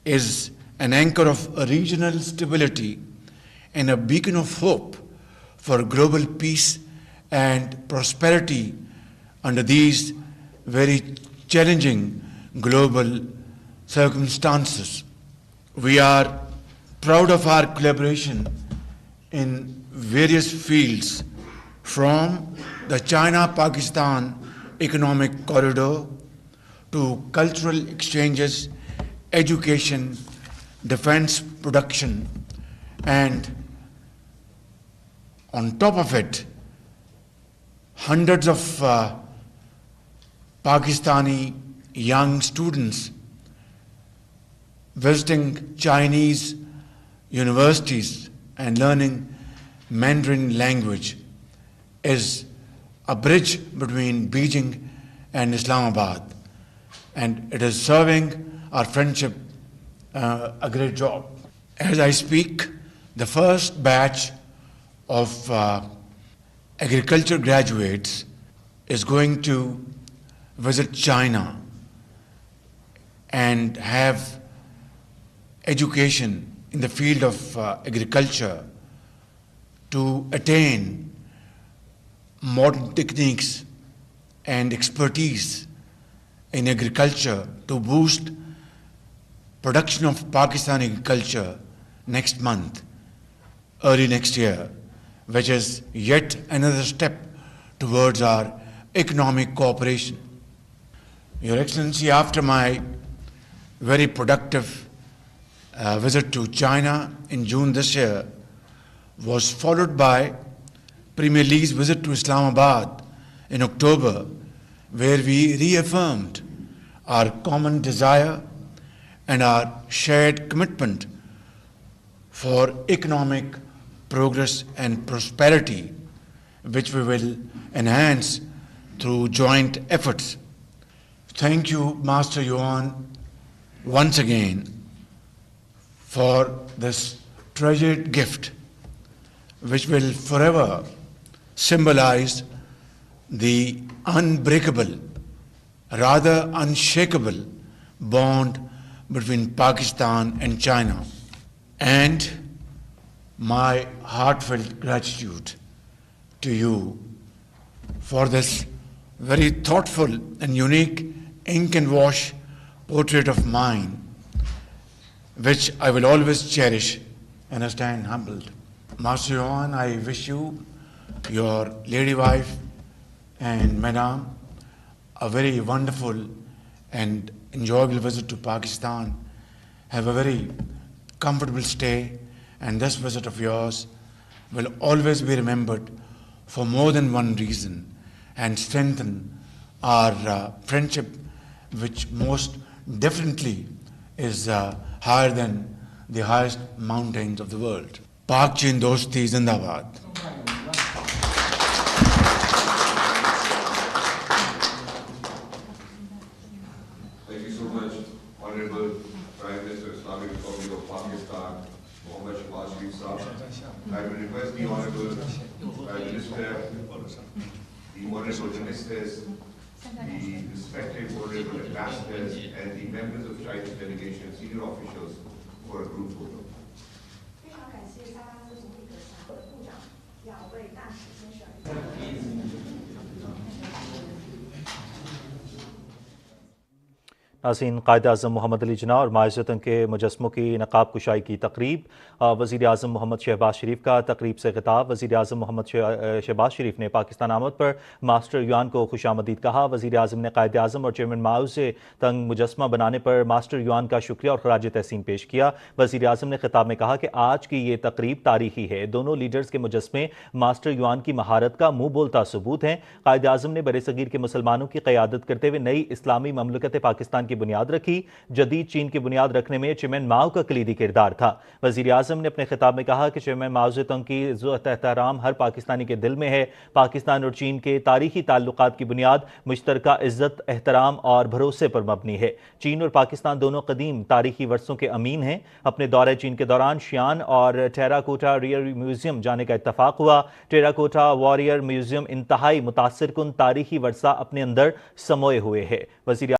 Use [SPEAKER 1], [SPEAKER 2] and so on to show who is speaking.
[SPEAKER 1] is an anchor of regional stability and a beacon of hope for global peace and prosperity under these very challenging global circumstances. We are proud of our collaboration in various fields, from the China-Pakistan economic corridor to cultural exchanges, education, defense production, and on top of it, hundreds of Pakistani young students visiting Chinese universities and learning Mandarin language is a bridge between Beijing and Islamabad, and it is serving our friendship a great job. As I speak, the first batch of agriculture graduates is going to visit China and have education in the field of agriculture to attain modern techniques and expertise in agriculture to boost production of Pakistani agriculture next month, early next year, which is yet another step towards our economic cooperation. Your Excellency, after my very productive visit to China in June this year, was followed by Premier Lee's visit to Islamabad in October, where we reaffirmed our common desire and our shared commitment for economic progress and prosperity, which we will enhance through joint efforts. Thank you, Master Yuan, once again for this treasured gift, which will forever symbolize the unbreakable, rather unshakable bond between Pakistan and China, and my heartfelt gratitude to you for this very thoughtful and unique ink and wash portrait of mine, which I will always cherish and stand humbled. Master Yuan, I wish you, your lady wife and madam, a very wonderful and enjoyable visit to Pakistan. Have a very comfortable stay, and this visit of yours will always be remembered for more than one reason and strengthen our friendship, which most definitely is higher than the highest mountains of the world. Pak Chin Dosti Zindabad.
[SPEAKER 2] Thank you so much, Honorable Prime Minister of Islamic Republic of Pakistan, Mohammad Shahbaz Sharif Sahab. I will request the Honorable Prime Minister, the Honorable Ministers, the respected Honorable Ambassadors, and the members of Chinese delegation, senior officials, for a group photo.
[SPEAKER 3] 非常感谢沙巴总理的想和部长要为大使先生。
[SPEAKER 4] नाज़रीन, क़ायद-ए-आज़म मोहम्मद अली जिन्ना और माइज़तन के मुजस्मों की नक़ाब कुशाई की तकरीब, वज़ीर आज़म मोहम्मद शहबाज शरीफ का तकरीब से खिताब। वज़ीर आज़म मोहम्मद शहबाज शरीफ ने पाकिस्तान आमद पर मास्टर युआन को खुशामदीद कहा। वज़ीर आज़म ने क़ायद-ए-आज़म और चेयरमैन माओ से तंग मुजस्मा बनाने पर मास्टर युआन का शुक्रिया और खराज तहसीन पेश किया। वज़ीर आज़म ने खिताब में कहा कि आज की ये तकरीब तारीखी है। दोनों लीडर्स के मुजस्मे मास्टर युआन की महारत का मुँह बोलता सबूत हैं। क़ायद-ए-आज़म ने बरे-सग़ीर के मुसलमानों की क़यादत करते हुए नई इस्लामी ममलकत पाकिस्तान की बुनियाद रखी। जदीद चीन की बुनियाद रखने में चेयरमैन माओ का कलीदी किरदार था। वज़ीर आज़म ने अपने खिताब में कहा कि चेयरमैन माओ ज़ेतुंग की इज़्ज़त एहतराम हर पाकिस्तानी के दिल में है। पाकिस्तान और चीन के तारीखी ताल्लुकात की बुनियाद मुश्तरका इज़्ज़त, एहतराम और भरोसे पर मबनी है। चीन और पाकिस्तान दोनों कदीम तारीखी वर्सों के अमीन हैं। अपने दौरे चीन के दौरान शियान और टेराकोटा वॉरियर म्यूजियम जाने का इत्तफाक हुआ। टेराकोटा वॉरियर म्यूजियम इंतहाई मुतासिर कुन तारीखी वर्सा अपने अंदर समोए हुए है। वज़ीर